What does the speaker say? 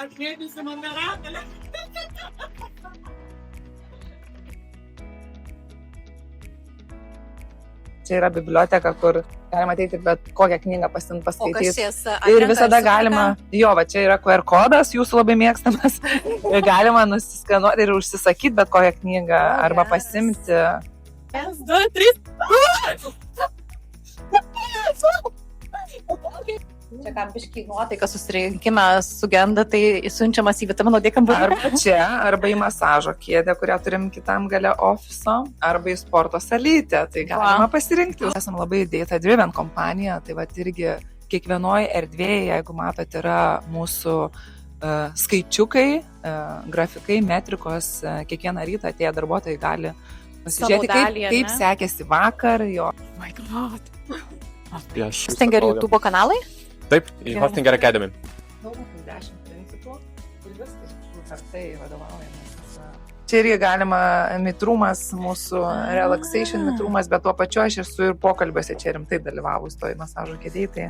Atkreipysi man neratą. Čia yra biblioteka, kur galima ateiti bet kokią knygą O kas paskaityti. jas Ir visada galima, jo, va čia yra QR kodas, jūsų labai mėgstamas, ir galima nusiskanuoti ir užsisakyti bet kokią knygą, arba pasimti. 1, 2, 3. Čia kam biškai nuotaika susirinkime sugenda, tai siunčiamas į vitamino D kambarį. Arba čia, arba į masažo kėdę, kurią turim kitam gale ofiso, arba į sporto salytę. Tai galima pasirinkti. Esam labai data driven kompanija, tai va irgi kiekvienoje erdvėje, jeigu matot, yra mūsų skaičiukai, grafikai, metrikos, kiekvieną rytą atėję darbuotojai gali pasižiūrėti, kaip sekėsi vakar. Jo. Oh my god. Hostinger YouTube kanalai? Taip, į Hostinger Academy. Daug 10 principų ir viskas, ar tai vadovaujamės. Čia irgi galima mitrumas, mūsų relaxation mitrumas, bet tuo pačiu aš esu ir pokalbiuose čia rimtai dalyvavus toj masažo kėdėj. Tai